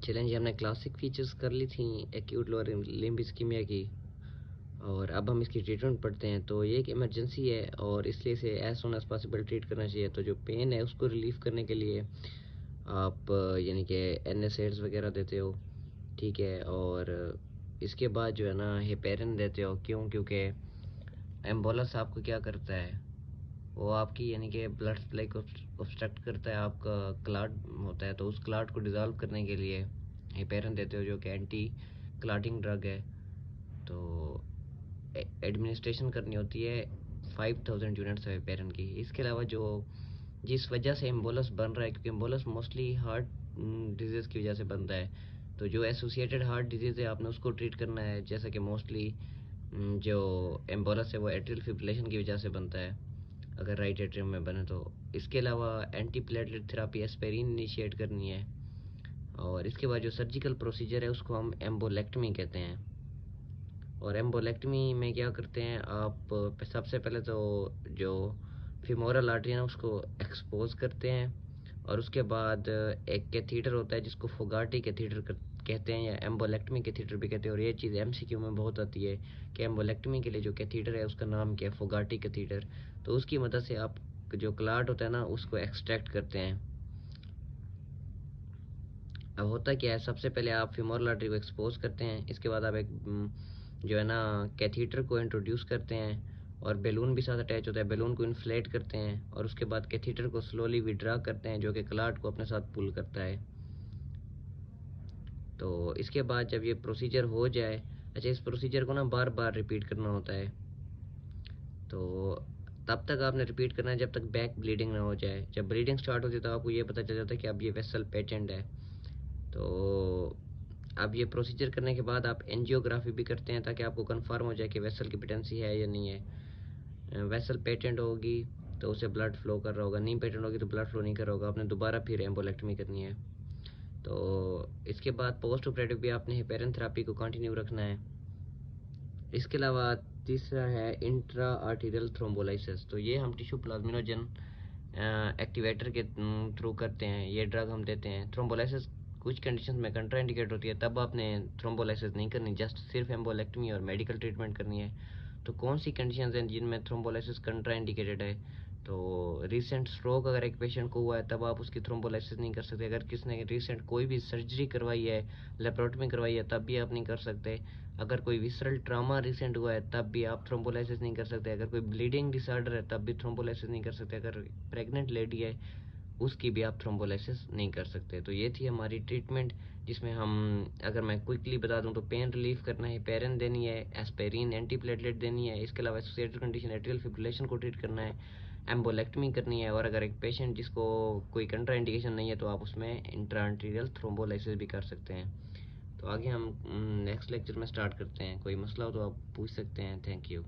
Challenge हमने classic features कर ली थी एक्यूट लोअर लिम्ब इस्कीमिया की, और अब हम इसकी ट्रीटमेंट पढ़ते हैं। तो ये एक इमरजेंसी है और इसलिए इसे as soon as possible treat करना चाहिए। तो जो पेन है उसको रिलीफ करने के लिए आप यानी कि एनएसएड्स वगैरह देते हो, ठीक है। और इसके बाद जो है ना हेपेरिन देते हो। क्यों? क्योंकि एम्बोलस आपको क्या करता है, वो आपकी यानी कि ब्लड सप्लाई को ऑब्स्ट्रक्ट करता है, आपका क्लाट होता है, तो उस क्लाट को डिज़ोल्व करने के लिए हेपेरिन देते हो, जो कि एंटी क्लाटिंग ड्रग है। तो एडमिनिस्ट्रेशन करनी होती है 5000 यूनिट्स है हेपेरिन की। इसके अलावा जो जिस वजह से एम्बोलस बन रहा है, क्योंकि एम्बोलस मोस्टली हार्ट डिजीज़ की वजह से बनता है, तो जो एसोसिएटेड हार्ट डिजीज़ है आपने उसको ट्रीट करना है। जैसा कि मोस्टली जो एम्बोलस है वो एट्रियल फिब्रिलेशन की वजह से बनता है, अगर राइट एट्रियम में बने तो। इसके अलावा anti platelet therapy aspirin initiate करनी है। और इसके बाद जो सर्जिकल प्रोसीजर है उसको हम एम्बोलेक्टमी कहते हैं। और एम्बोलेक्टमी में क्या करते हैं आप, सबसे पहले तो जो फीमोरल आर्टरी है ना उसको एक्सपोज करते हैं, और उसके बाद एक कैथीटर होता है जिसको फोगाटी कैथीटर कहते हैं, या एम्बोलेक्टमी कैथीटर भी कहते हैं। और ये चीज़ एमसीक्यू में बहुत आती है कि एम्बोलेक्टमी के लिए जो कैथीटर है उसका नाम क्या है, फोगाटी कैथीटर। तो उसकी मदद से आप जो क्लाट होता है ना उसको एक्सट्रैक्ट करते हैं। अब होता क्या है, सबसे पहले आप फीमोरल आर्टरी को एक्सपोज करते हैं, इसके बाद आप एक जो है ना कैथीटर को इंट्रोड्यूस करते हैं, और बैलून भी साथ अटैच होता है, बैलून को इन्फ्लेट करते हैं, और उसके बाद कैथीटर को स्लोली विड्रा करते हैं, जो कि क्लाट को अपने साथ पुल करता है। तो इसके बाद जब ये प्रोसीजर हो जाए, अच्छा इस प्रोसीजर को ना बार बार रिपीट करना होता है। तो तब तक आपने रिपीट करना है जब तक बैक ब्लीडिंग ना हो जाए। जब ब्लीडिंग स्टार्ट होती है तो आपको ये पता चल जाता है कि अब ये वेसल पेटेंट है। तो अब ये प्रोसीजर करने के बाद आप एंजियोग्राफी भी करते हैं ताकि आपको कंफर्म हो जाए कि वेसल की पेटेंसी है या नहीं है। वेसल पेटेंट होगी तो उसे ब्लड फ्लो कर रहा होगा, नहीं पेटेंट होगी तो ब्लड फ्लो नहीं कर रहा होगा, आपने दोबारा फिर एम्बोलेक्टमी करनी है। तो इसके बाद पोस्ट ऑपरेटिव भी आपने हेपेरिन थेरापी को कंटिन्यू रखना है। इसके अलावा तीसरा है इंट्रा आर्टीरियल थ्रोम्बोलाइसिस। तो ये हम टिश्यू प्लाज्मिनोजन एक्टिवेटर के थ्रू करते हैं, ये ड्रग हम देते हैं। थ्रोम्बोलाइसिस कुछ कंडीशंस में कंट्रा इंडिकेट होती है, तब आपने थ्रोम्बोलाइसिस नहीं करनी, जस्ट सिर्फ एम्बोलेक्टमी और मेडिकल ट्रीटमेंट करनी है। तो कौन सी कंडीशंस हैं जिनमें थ्रोम्बोलाइसिस कंट्रा इंडिकेटेड है? तो रिसेंट स्ट्रोक अगर एक पेशेंट को हुआ है तब आप उसकी थ्रोम्बोलाइसिस नहीं कर सकते। अगर किसने रिसेंट कोई भी सर्जरी करवाई है, लेप्रोटमी करवाई है, तब भी आप नहीं कर सकते। अगर कोई विसरल ट्रामा रिसेंट हुआ है तब भी आप थ्रोम्बोलाइसिस नहीं कर सकते। अगर कोई ब्लीडिंग डिसऑर्डर है तब भी थ्रोम्बोलाइसिस नहीं कर सकते। अगर प्रेग्नेंट लेडी है उसकी भी आप थ्रोम्बोलाइसिस नहीं कर सकते। तो ये थी हमारी ट्रीटमेंट, जिसमें हम, अगर मैं क्विकली बता दूं तो पेन रिलीफ करना है, हेपेरिन देनी है, एस्पिरिन एंटीप्लेटलेट देनी है, इसके अलावा एसोसिएटेड कंडीशन एट्रियल फिब्रिलेशन को ट्रीट करना है, एम्बोलेक्टमी करनी है, और अगर एक पेशेंट जिसको कोई कंट्रा इंडिकेशन नहीं है तो आप उसमें इंट्राआर्टीरियल थ्रोम्बोलाइसिस भी कर सकते हैं। तो आगे हम नेक्स्ट लेक्चर में स्टार्ट करते हैं। कोई मसला हो तो आप पूछ सकते हैं। Thank you.